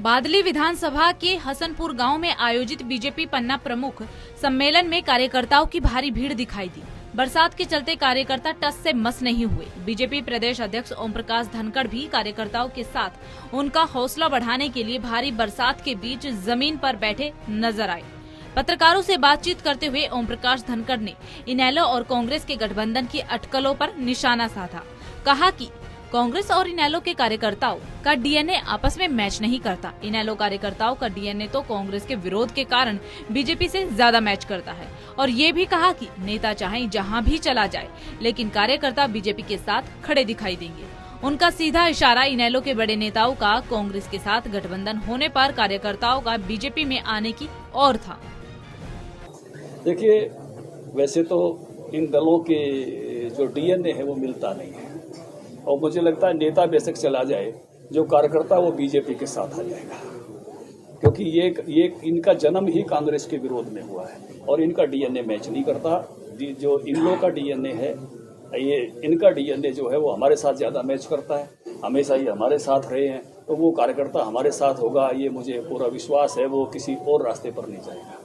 बादली विधानसभा के हसनपुर गांव में आयोजित बीजेपी पन्ना प्रमुख सम्मेलन में कार्यकर्ताओं की भारी भीड़ दिखाई दी। बरसात के चलते कार्यकर्ता टस से मस नहीं हुए। बीजेपी प्रदेश अध्यक्ष ओम प्रकाश धनखड़ भी कार्यकर्ताओं के साथ उनका हौसला बढ़ाने के लिए भारी बरसात के बीच जमीन पर बैठे नजर आए। पत्रकारों से बातचीत करते हुए ओम प्रकाश धनखड़ ने इनेलो और कांग्रेस के गठबंधन की अटकलों पर निशाना साधा। कहा कि कांग्रेस और इनेलो के कार्यकर्ताओं का डीएनए आपस में मैच नहीं करता। इनेलो कार्यकर्ताओं का डीएनए तो कांग्रेस के विरोध के कारण बीजेपी से ज्यादा मैच करता है। और ये भी कहा कि नेता चाहे जहां भी चला जाए, लेकिन कार्यकर्ता बीजेपी के साथ खड़े दिखाई देंगे। उनका सीधा इशारा इनेलो के बड़े नेताओं का कांग्रेस के साथ गठबंधन होने पर कार्यकर्ताओं का बीजेपी में आने की ओर था। देखिए, वैसे तो इन दलों के जो डीएनए है वो मिलता नहीं है, और मुझे लगता है नेता बेशक चला जाए, जो कार्यकर्ता वो बीजेपी के साथ आ जाएगा, क्योंकि ये इनका जन्म ही कांग्रेस के विरोध में हुआ है और इनका डीएनए मैच नहीं करता। जो इन लोगों का डीएनए है, ये इनका डीएनए जो है वो हमारे साथ ज्यादा मैच करता है। हमेशा ये हमारे साथ रहे हैं, तो वो कार्यकर्ता हमारे साथ होगा, ये मुझे पूरा विश्वास है। वो किसी और रास्ते पर नहीं जाएगा।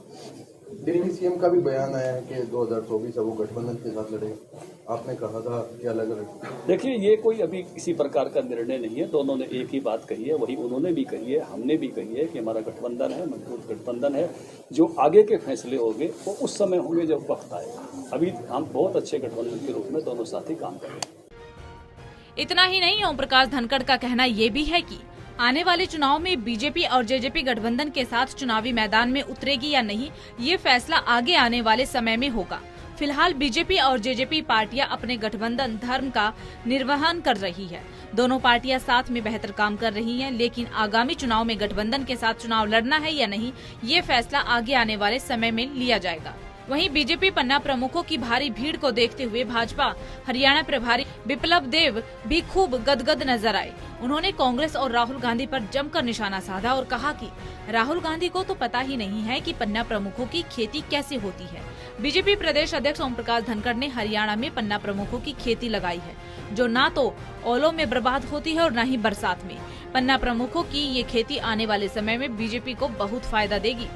दिल्ली सीएम का भी बयान आया है कि 2024 वो गठबंधन के साथ लड़ेंगे। आपने कहा था कि अलग अलग। देखिए, ये कोई अभी किसी प्रकार का निर्णय नहीं है। दोनों ने एक ही बात कही है, वही उन्होंने भी कही है, हमने भी कही है कि हमारा गठबंधन है, मजबूत गठबंधन है। जो आगे के फैसले होंगे वो उस समय होंगे जब वक्त आएगा। अभी हम बहुत अच्छे गठबंधन के रूप में दोनों साथी काम कर रहे हैं। इतना ही नहीं, ओम प्रकाश धनखड़ का कहना ये भी है कि आने वाले चुनाव में बीजेपी और जेजेपी गठबंधन के साथ चुनावी मैदान में उतरेगी या नहीं, ये फैसला आगे आने वाले समय में होगा। फिलहाल बीजेपी और जेजेपी पार्टियां अपने गठबंधन धर्म का निर्वहन कर रही है। दोनों पार्टियां साथ में बेहतर काम कर रही हैं, लेकिन आगामी चुनाव में गठबंधन के साथ चुनाव लड़ना है या नहीं, ये फैसला आगे आने वाले समय में लिया जाएगा। वहीं बीजेपी पन्ना प्रमुखों की भारी भीड़ को देखते हुए भाजपा हरियाणा प्रभारी बिप्लब देव भी खूब गदगद नजर आए। उन्होंने कांग्रेस और राहुल गांधी पर जमकर निशाना साधा और कहा कि राहुल गांधी को तो पता ही नहीं है कि पन्ना प्रमुखों की खेती कैसे होती है। बीजेपी प्रदेश अध्यक्ष ओम प्रकाश धनखड़ ने हरियाणा में पन्ना प्रमुखों की खेती लगाई है, जो न तो ओलों में बर्बाद होती है और न ही बरसात में। पन्ना प्रमुखों की ये खेती आने वाले समय में बीजेपी को बहुत फायदा देगी।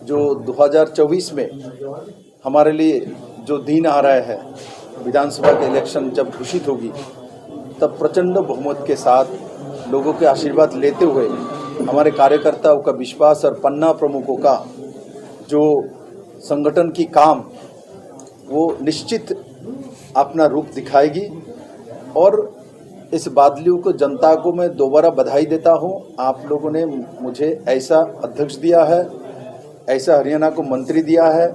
जो 2024 में हमारे लिए जो दिन आ रहा है, विधानसभा के इलेक्शन जब घोषित होगी, तब प्रचंड बहुमत के साथ लोगों के आशीर्वाद लेते हुए हमारे कार्यकर्ताओं का विश्वास और पन्ना प्रमुखों का जो संगठन की काम वो निश्चित अपना रूप दिखाएगी। और इस बादलियों को जनता को मैं दोबारा बधाई देता हूं। आप लोगों ने मुझे ऐसा अध्यक्ष दिया है, ऐसा हरियाणा को मंत्री दिया है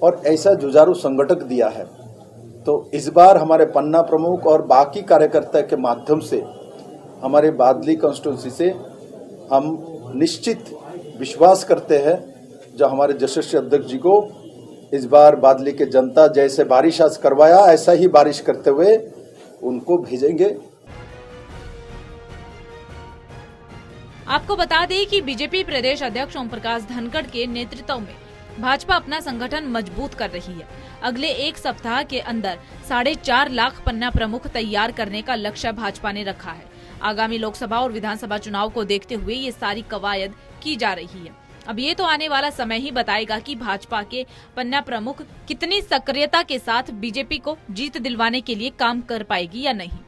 और ऐसा जुझारू संगठक दिया है। तो इस बार हमारे पन्ना प्रमुख और बाकी कार्यकर्ता के माध्यम से हमारे बादली कॉन्स्टिट्यूंसी से हम निश्चित विश्वास करते हैं, जो हमारे यशस्वी अध्यक्ष जी को इस बार बादली के जनता जैसे बारिश आज करवाया, ऐसा ही बारिश करते हुए उनको भेजेंगे। आपको बता दें कि बीजेपी प्रदेश अध्यक्ष ओम प्रकाश धनखड़ के नेतृत्व में भाजपा अपना संगठन मजबूत कर रही है। अगले एक सप्ताह के अंदर 4.5 लाख पन्ना प्रमुख तैयार करने का लक्ष्य भाजपा ने रखा है। आगामी लोकसभा और विधानसभा चुनाव को देखते हुए ये सारी कवायद की जा रही है। अब ये तो आने वाला समय ही बताएगा कि भाजपा के पन्ना प्रमुख कितनी सक्रियता के साथ बीजेपी को जीत दिलवाने के लिए काम कर पाएगी या नहीं।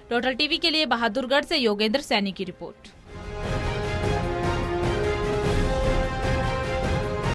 टोटल टीवी के लिए बहादुरगढ़ से योगेंद्र सैनी की रिपोर्ट।